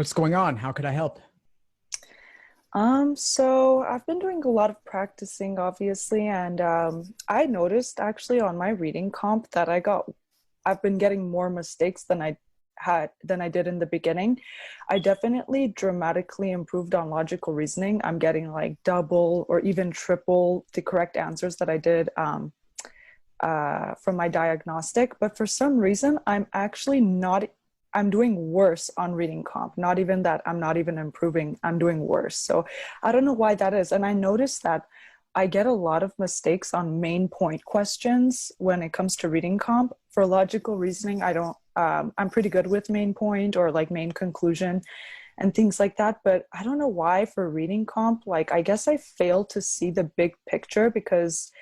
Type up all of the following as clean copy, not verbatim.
What's going on? How could I help? So I've been doing a lot of practicing, obviously, and I noticed actually on my reading comp that I've been getting more mistakes than I did in the beginning. I definitely dramatically improved on logical reasoning. I'm getting like double or even triple the correct answers that I did from my diagnostic, but for some reason, I'm actually not. I'm doing worse on reading comp. Not even that I'm not even improving, I'm doing worse. So I don't know why that is. And I noticed that I get a lot of mistakes on main point questions when it comes to reading comp. For logical reasoning, I don't, I'm pretty good with main point or like main conclusion and things like that. But I don't know why for reading comp, like I guess I fail to see the big picture because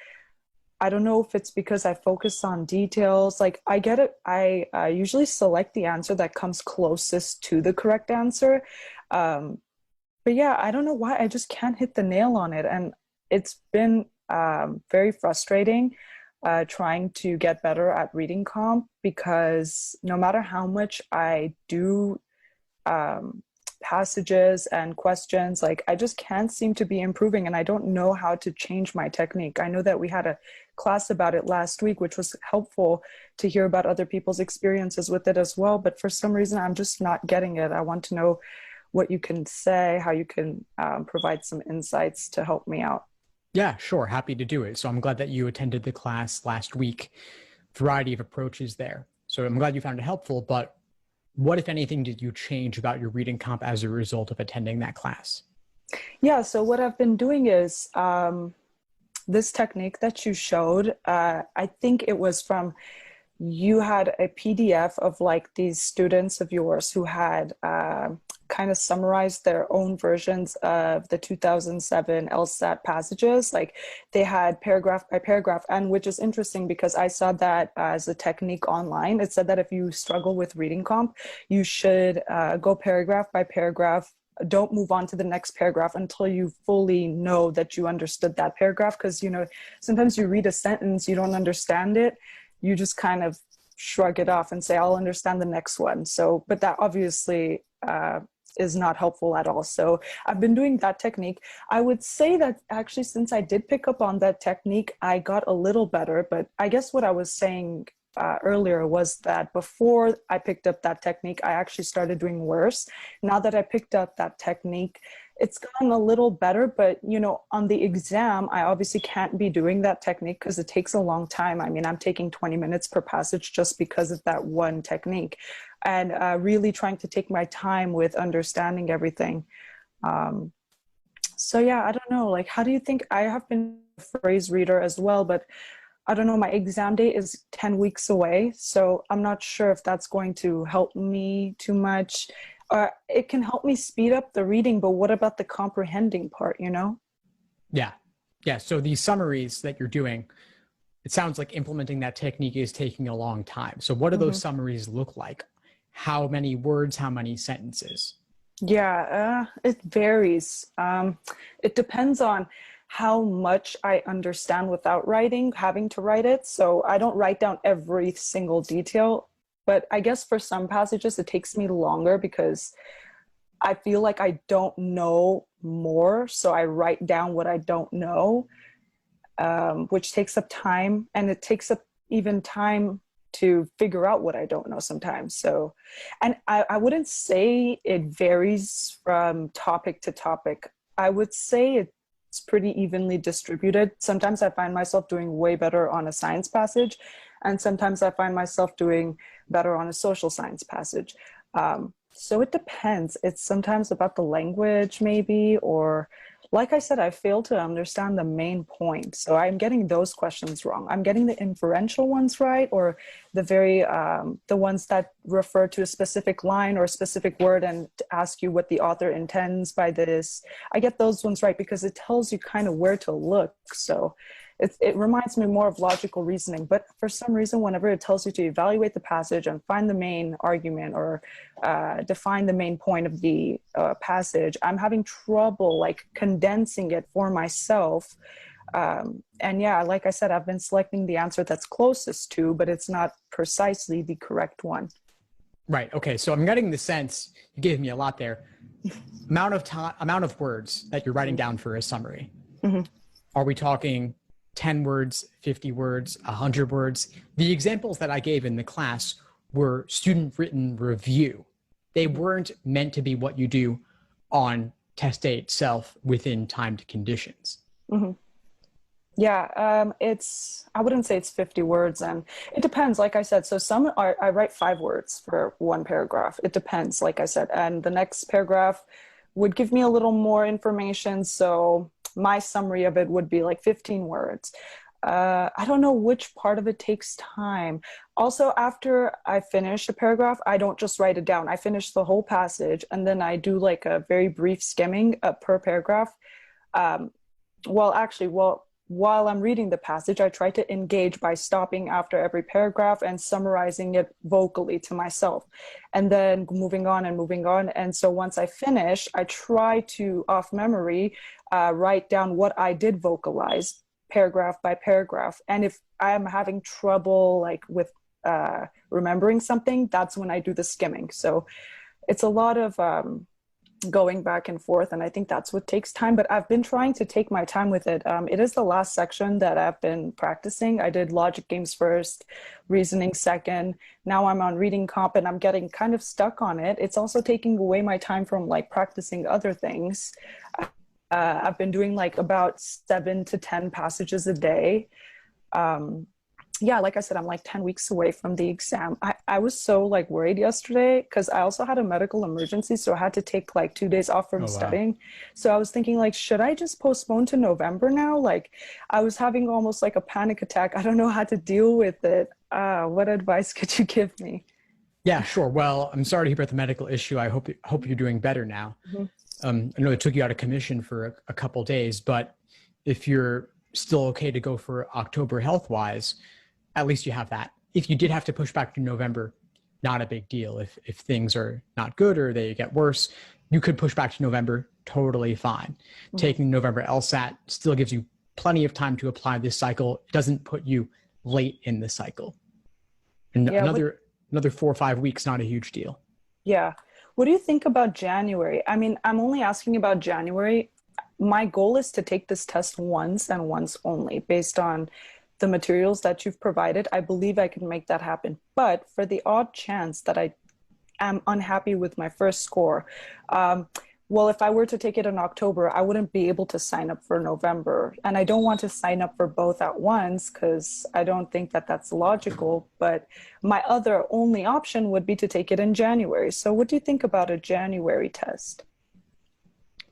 I don't know if it's because I focus on details. Like I get it. I usually select the answer that comes closest to the correct answer. Um, but yeah, I don't know why. I just can't hit the nail on it. And it's been very frustrating trying to get better at reading comp because no matter how much I do um, passages and questions. Like I just can't seem to be improving, and I don't know how to change my technique. I know that we had a class about it last week, which was helpful to hear about other people's experiences with it as well. But for some reason, I'm just not getting it. I want to know what you can say, how you can provide some insights to help me out. Yeah, sure. Happy to do it. So I'm glad that you attended the class last week. Variety of approaches there. So I'm glad you found it helpful, but what, if anything, did you change about your reading comp as a result of attending that class? Yeah, so what I've been doing is this technique that you showed, I think it was from you had a PDF of like these students of yours who had kind of summarized their own versions of the 2007 LSAT passages. Like they had paragraph by paragraph, and which is interesting because I saw that as a technique online. It said that if you struggle with reading comp, you should go paragraph by paragraph. Don't move on to the next paragraph until you fully know that you understood that paragraph. Because, you know, sometimes you read a sentence, you don't understand it, you just kind of shrug it off and say, I'll understand the next one. So, but that obviously is not helpful at all. So I've been doing that technique. I would say that actually, since I did pick up on that technique, I got a little better. But I guess what I was saying earlier was that before I picked up that technique, I actually started doing worse. Now that I picked up that technique, it's gotten a little better, but you know, on the exam, I obviously can't be doing that technique because it takes a long time. I mean, I'm taking 20 minutes per passage just because of that one technique, and really trying to take my time with understanding everything. Um, so yeah, I don't know. Like, how do you think? I have been a phrase reader as well, but I don't know, my exam date is 10 weeks away, so I'm not sure if that's going to help me too much. It can help me speed up the reading, but what about the comprehending part, you know? Yeah. Yeah. So these summaries that you're doing, it sounds like implementing that technique is taking a long time. So what do those Hmm. summaries look like? How many words, how many sentences? Yeah, it varies. It depends on how much I understand without writing, having to write it. So I don't write down every single detail, but I guess for some passages it takes me longer because I feel like I don't know more, so I write down what I don't know, which takes up time, and it takes up even time to figure out what I don't know sometimes. So, and I wouldn't say it varies from topic to topic. I would say it's pretty evenly distributed. Sometimes I find myself doing way better on a science passage, and sometimes I find myself doing better on a social science passage. So it depends. It's sometimes about the language, maybe, or like I said, I fail to understand the main point. So I'm getting those questions wrong. I'm getting the inferential ones right, or the ones that refer to a specific line or a specific word and ask you what the author intends by this. I get those ones right because it tells you kind of where to look. So it reminds me more of logical reasoning. But for some reason, whenever it tells you to evaluate the passage and find the main argument or define the main point of the passage, I'm having trouble like condensing it for myself. And yeah, like I said, I've been selecting the answer that's closest to, but it's not precisely the correct one. Right. Okay. So I'm getting the sense you gave me a lot there. Amount of time, amount of words that you're writing down for a summary. Mm-hmm. Are we talking 10 words, 50 words, 100 words? The examples that I gave in the class were student written review. They weren't meant to be what you do on test day itself within timed conditions. Mm-hmm. Yeah, I wouldn't say it's 50 words, and it depends, like I said. So I write 5 words for one paragraph. It depends, like I said. And the next paragraph would give me a little more information. So my summary of it would be like 15 words. I don't know which part of it takes time. Also, after I finish a paragraph, I don't just write it down. I finish the whole passage, and then I do like a very brief skimming per paragraph. Um, while I'm reading the passage, I try to engage by stopping after every paragraph and summarizing it vocally to myself, and then moving on and moving on. And so once I finish, I try to, off memory, write down what I did vocalize paragraph by paragraph. And if I'm having trouble like with remembering something, that's when I do the skimming. So it's a lot of going back and forth, and I think that's what takes time, but I've been trying to take my time with it. It is the last section that I've been practicing. I did logic games first, reasoning second. Now I'm on reading comp, and I'm getting kind of stuck on it. It's also taking away my time from like practicing other things. I've been doing like about 7 to 10 passages a day. Yeah, like I said, I'm like 10 weeks away from the exam. I was so like worried yesterday because I also had a medical emergency. So I had to take like 2 days off from studying. So I was thinking like, should I just postpone to November now? Like I was having almost like a panic attack. I don't know how to deal with it. What advice could you give me? Yeah, sure. Well, I'm sorry to hear about the medical issue. I hope you're doing better now. I know it took you out of commission for a couple days, but if you're still okay to go for October health-wise, at least you have that. If you did have to push back to November, not a big deal. If things are not good or they get worse, you could push back to November, totally fine. Taking November LSAT still gives you plenty of time to apply this cycle. It doesn't put you late in the cycle. And Yeah, another 4 or 5 weeks, not a huge deal. yeah. What do you think about January? I mean, I'm only asking about January. My goal is to take this test once and once only based on the materials that you've provided. I believe I can make that happen. But for the odd chance that I am unhappy with my first score, well, if I were to take it in October, I wouldn't be able to sign up for November. And I don't want to sign up for both at once because I don't think that that's logical. But my other only option would be to take it in January. So what do you think about a January test?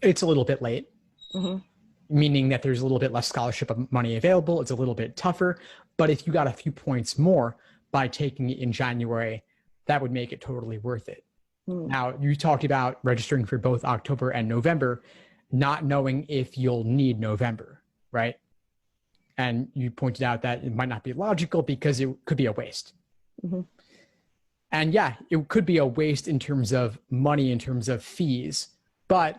It's a little bit late. Mm-hmm. Meaning that there's a little bit less scholarship money available. It's a little bit tougher. But if you got a few points more by taking it in January, that would make it totally worth it. Now, you talked about registering for both October and November, not knowing if you'll need November, right? And you pointed out that it might not be logical because it could be a waste. And yeah, it could be a waste in terms of money, in terms of fees, but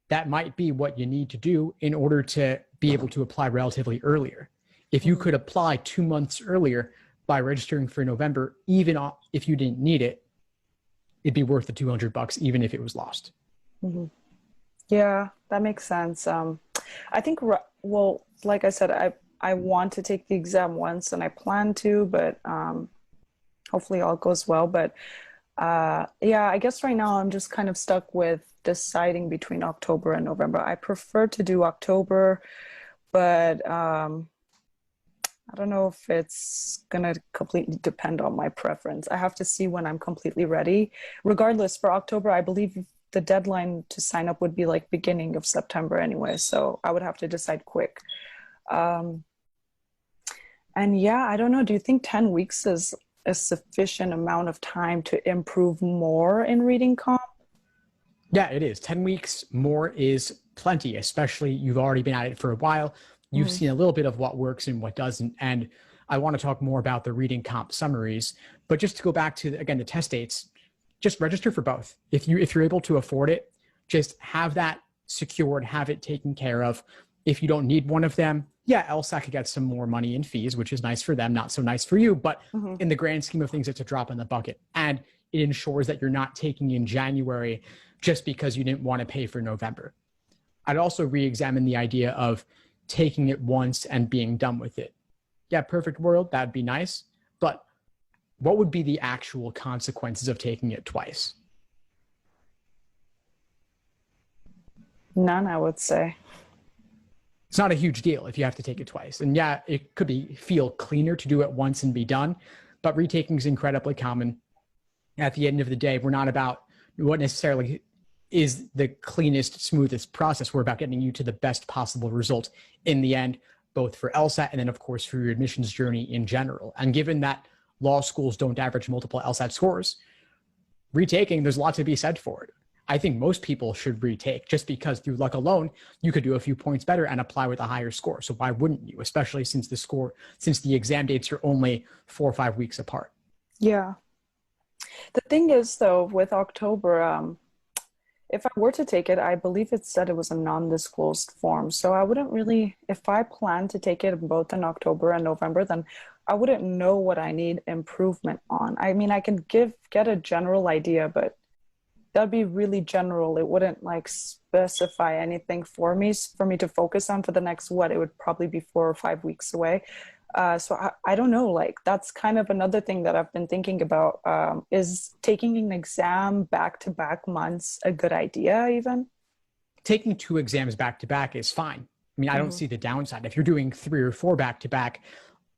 that might be what you need to do in order to be able to apply relatively earlier. If you could apply 2 months earlier by registering for November, even if you didn't need it, it'd be worth the $200, even if it was lost. Yeah, that makes sense. I think, well, like I said, I want to take the exam once and I plan to, but hopefully all goes well. But yeah, I guess right now I'm just kind of stuck with deciding between October and November. I prefer to do October, but I don't know if it's gonna completely depend on my preference. I have to see when I'm completely ready. Regardless, for October, I believe the deadline to sign up would be like beginning of September anyway, so I would have to decide quick. And yeah, I don't know. Do you think 10 weeks is a sufficient amount of time to improve more in reading comp? Yeah, it is. 10 weeks more is plenty, especially you've already been at it for a while. You've seen a little bit of what works and what doesn't. And I want to talk more about the reading comp summaries, but just to go back to, again, the test dates, just register for both. If you're able to afford it, just have that secured, have it taken care of. If you don't need one of them, yeah, LSAT could get some more money in fees, which is nice for them, not so nice for you. But in the grand scheme of things, it's a drop in the bucket. And it ensures that you're not taking in January just because you didn't want to pay for November. I'd also re-examine the idea of taking it once and being done with it. Yeah, perfect world, that'd be nice. But what would be the actual consequences of taking it twice? None, I would say. It's not a huge deal if you have to take it twice. And yeah, it could feel cleaner to do it once and be done, but retaking is incredibly common. At the end of the day, we're not about what necessarily is the cleanest, smoothest process. We're about getting you to the best possible result in the end, both for LSAT and then, of course, for your admissions journey in general. And given that law schools don't average multiple LSAT scores, retaking, there's a lot to be said for it. I think most people should retake just because through luck alone, you could do a few points better and apply with a higher score. So why wouldn't you, especially since the exam dates are only 4 or 5 weeks apart? Yeah. The thing is, though, with October, if I were to take it, I believe it said it was a non-disclosed form. So I wouldn't really, if I plan to take it both in October and November, then I wouldn't know what I need improvement on. I mean, I can get a general idea, but that'd be really general. It wouldn't like specify anything for me to focus on for the next, it would probably be 4 or 5 weeks away. So I don't know, like that's kind of another thing that I've been thinking about. Is taking an exam back-to-back months a good idea even? Taking 2 exams back-to-back is fine. I mean, I don't see the downside. If you're doing 3 or 4 back-to-back,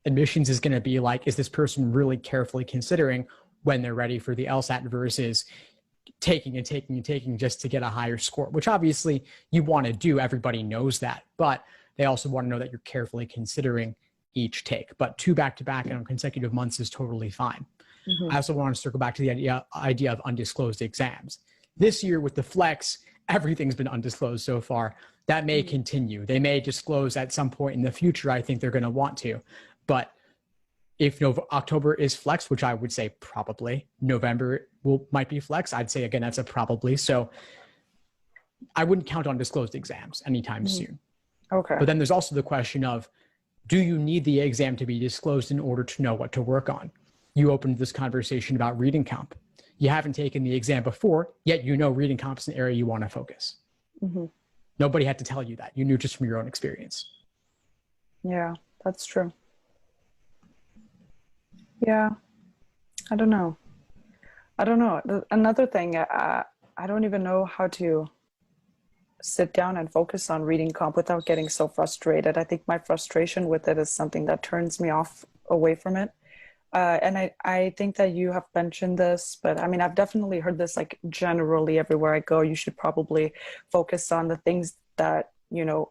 admissions is going to be like, is this person really carefully considering when they're ready for the LSAT versus taking and taking and taking just to get a higher score, which obviously you want to do. Everybody knows that, but they also want to know that you're carefully considering each take. But 2 back-to-back and on consecutive months is totally fine. I also want to circle back to the idea of undisclosed exams. This year with the flex, everything's been undisclosed so far. That may continue. They may disclose at some point in the future. I think they're going to want to. But if October is flex, which I would say probably, November might be flex, I'd say, again, that's a probably. So I wouldn't count on disclosed exams anytime soon. Okay. But then there's also the question of, do you need the exam to be disclosed in order to know what to work on? You opened this conversation about reading comp. You haven't taken the exam before, yet you know reading comp is an area you want to focus. Nobody had to tell you that. You knew just from your own experience. Yeah, that's true. Yeah, I don't know. Another thing, I don't even know how to sit down and focus on reading comp without getting so frustrated. I think my frustration with it is something that turns me away from it. And I think that you have mentioned this, but I mean, I've definitely heard this like generally everywhere I go. You should probably focus on the things that,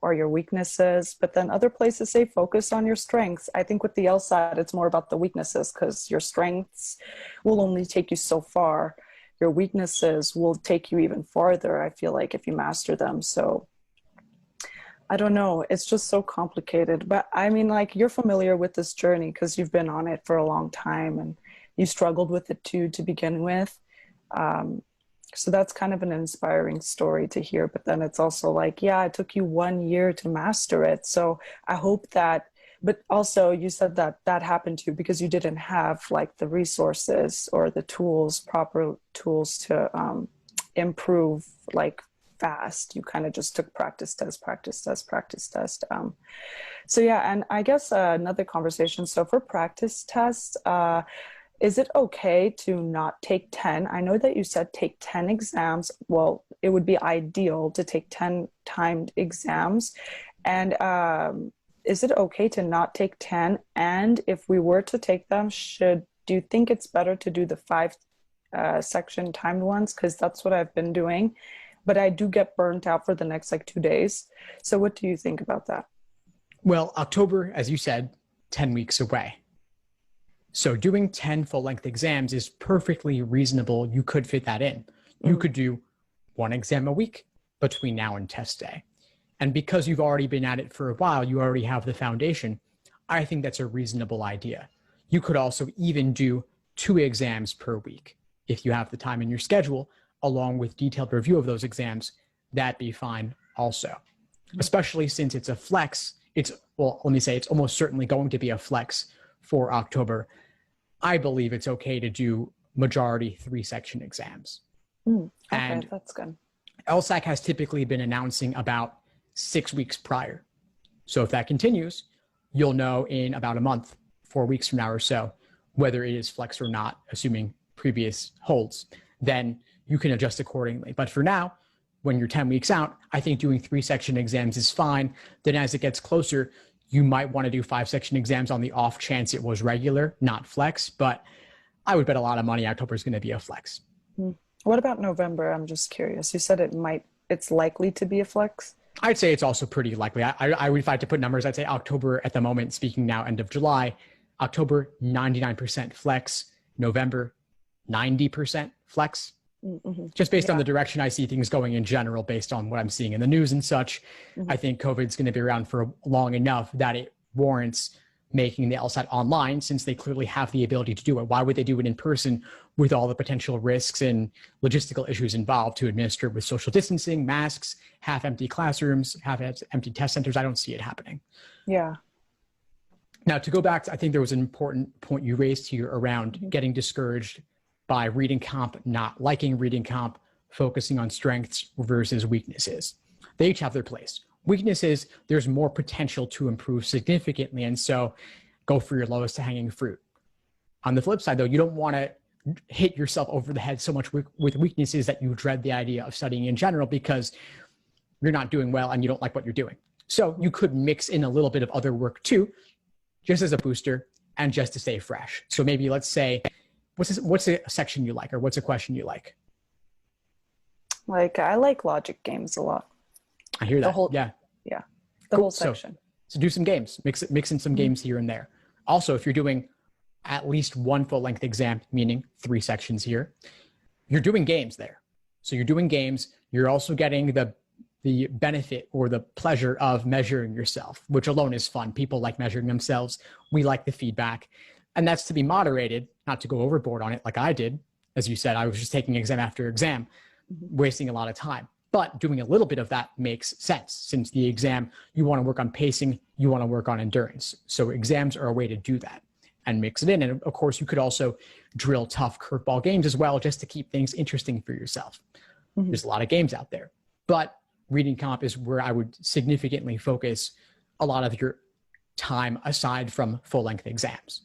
are your weaknesses, but then other places say focus on your strengths. I think with the LSAT, it's more about the weaknesses because your strengths will only take you so far. Your weaknesses will take you even farther, I feel like, if you master them. So I don't know. It's just so complicated. But I mean, like, you're familiar with this journey because you've been on it for a long time and you struggled with it too to begin with. So that's kind of an inspiring story to hear. But then it's also like, yeah, it took you 1 year to master it. So I hope that, but also you said that that happened to you because you didn't have like the resources or the proper tools to improve like fast. You kind of just took practice test. So yeah, and I guess another conversation. So for practice tests, is it okay to not take 10? I know that you said take 10 exams. Well, it would be ideal to take 10 timed exams. And is it okay to not take 10? And if we were to take them, do you think it's better to do the 5 section timed ones? Because that's what I've been doing. But I do get burnt out for the next like 2 days. So what do you think about that? Well, October, as you said, 10 weeks away. So doing 10 full-length exams is perfectly reasonable. You could fit that in. You could do 1 exam a week between now and test day. And because you've already been at it for a while, you already have the foundation. I think that's a reasonable idea. You could also even do 2 exams per week. If you have the time in your schedule, along with detailed review of those exams, that'd be fine also. Especially since it's a flex, it's almost certainly going to be a flex for October. I believe it's okay to do majority 3-section exams. Okay, And that's good. LSAC has typically been announcing about 6 weeks prior. So if that continues, you'll know in about a month, 4 weeks from now or so, whether it is flex or not, assuming previous holds. Then you can adjust accordingly. But for now, when you're 10 weeks out, I think doing 3-section exams is fine. Then as it gets closer, you might want to do 5-section exams on the off chance it was regular, not flex. But I would bet a lot of money October is going to be a flex. What about November? I'm just curious. You said it's likely to be a flex. I'd say it's also pretty likely. I would, if I had to put numbers, I'd say October at the moment, speaking now, end of July, October, 99% flex, November, 90% flex. Just based on the direction I see things going in general, based on what I'm seeing in the news and such, I think COVID's going to be around for long enough that it warrants making the LSAT online, since they clearly have the ability to do it. Why would they do it in person with all the potential risks and logistical issues involved to administer with social distancing, masks, half-empty classrooms, half-empty test centers? I don't see it happening. Yeah. Now, to go back to, I think there was an important point you raised here around getting discouraged by reading comp, not liking reading comp, focusing on strengths versus weaknesses. They each have their place. Weaknesses, there's more potential to improve significantly, and so go for your lowest hanging fruit. On the flip side, though, you don't want to hit yourself over the head so much with weaknesses that you dread the idea of studying in general because you're not doing well and you don't like what you're doing. So you could mix in a little bit of other work too, just as a booster and just to stay fresh. So maybe let's say, what's a section you like, or what's a question you like? Like, I like logic games a lot. I hear that. The whole section. So do some games, mix in some games here and there. Also, if you're doing at least one full length exam, meaning 3 sections here, you're doing games there. So you're doing games. You're also getting the benefit or the pleasure of measuring yourself, which alone is fun. People like measuring themselves. We like the feedback, and that's to be moderated, not to go overboard on it like I did. As you said, I was just taking exam after exam, wasting a lot of time. But doing a little bit of that makes sense, since the exam, you want to work on pacing, you want to work on endurance. So exams are a way to do that and mix it in. And of course, you could also drill tough curveball games as well, just to keep things interesting for yourself. There's a lot of games out there, but reading comp is where I would significantly focus a lot of your time aside from full-length exams.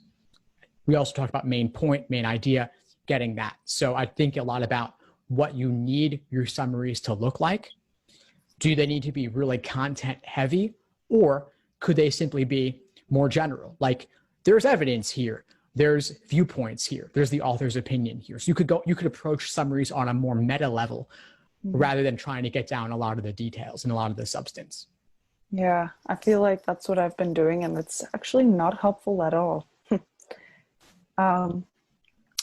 We also talked about main point, main idea, getting that. So I think a lot about what you need your summaries to look like. Do they need to be really content heavy, or could they simply be more general? Like, there's evidence here, there's viewpoints here, there's the author's opinion here. So you could approach summaries on a more meta level rather than trying to get down a lot of the details and a lot of the substance. Yeah, I feel like that's what I've been doing, and it's actually not helpful at all.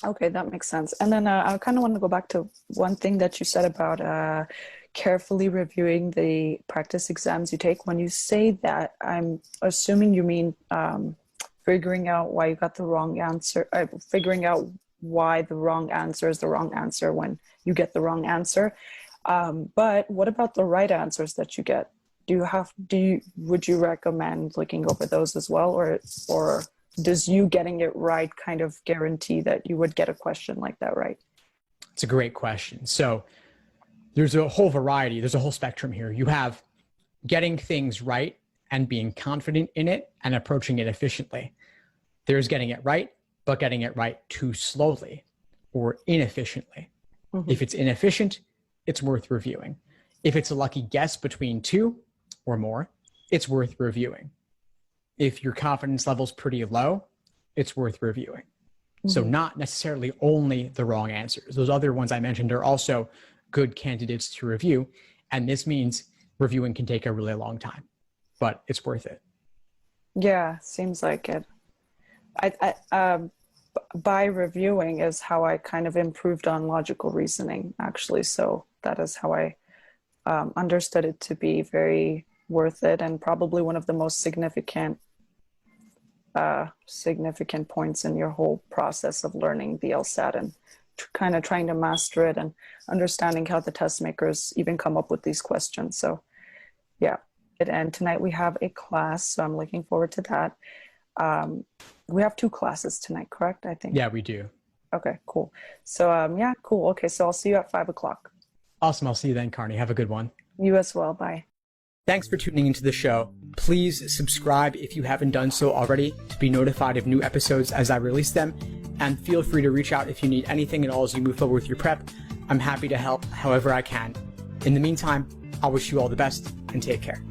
Okay, that makes sense. And then I kind of want to go back to one thing that you said about carefully reviewing the practice exams you take. When you say that, I'm assuming you mean figuring out why you got the wrong answer, figuring out why the wrong answer is the wrong answer when you get the wrong answer. But what about the right answers that you get? Would you recommend looking over those as well, or does you getting it right kind of guarantee that you would get a question like that right? It's a great question. So there's a whole variety, there's a whole spectrum here. You have getting things right and being confident in it and approaching it efficiently. There's getting it right, but getting it right too slowly or inefficiently. If it's inefficient, it's worth reviewing. If it's a lucky guess between 2 or more, it's worth reviewing. If your confidence level's pretty low, it's worth reviewing. So not necessarily only the wrong answers. Those other ones I mentioned are also good candidates to review. And this means reviewing can take a really long time, but it's worth it. Yeah, seems like it. By reviewing is how I kind of improved on logical reasoning, actually. So that is how I understood it to be very worth it, and probably one of the most significant points in your whole process of learning the LSAT and kind of trying to master it and understanding how the test makers even come up with these questions. So yeah, and tonight we have a class, so I'm looking forward to that. We have 2 classes tonight, correct? I think. Yeah, we do. Okay, cool. So yeah, cool. Okay, so I'll see you at 5 o'clock. Awesome. I'll see you then, Carney. Have a good one. You as well. Bye. Thanks for tuning into the show. Please subscribe if you haven't done so already to be notified of new episodes as I release them. And feel free to reach out if you need anything at all as you move forward with your prep. I'm happy to help however I can. In the meantime, I'll wish you all the best and take care.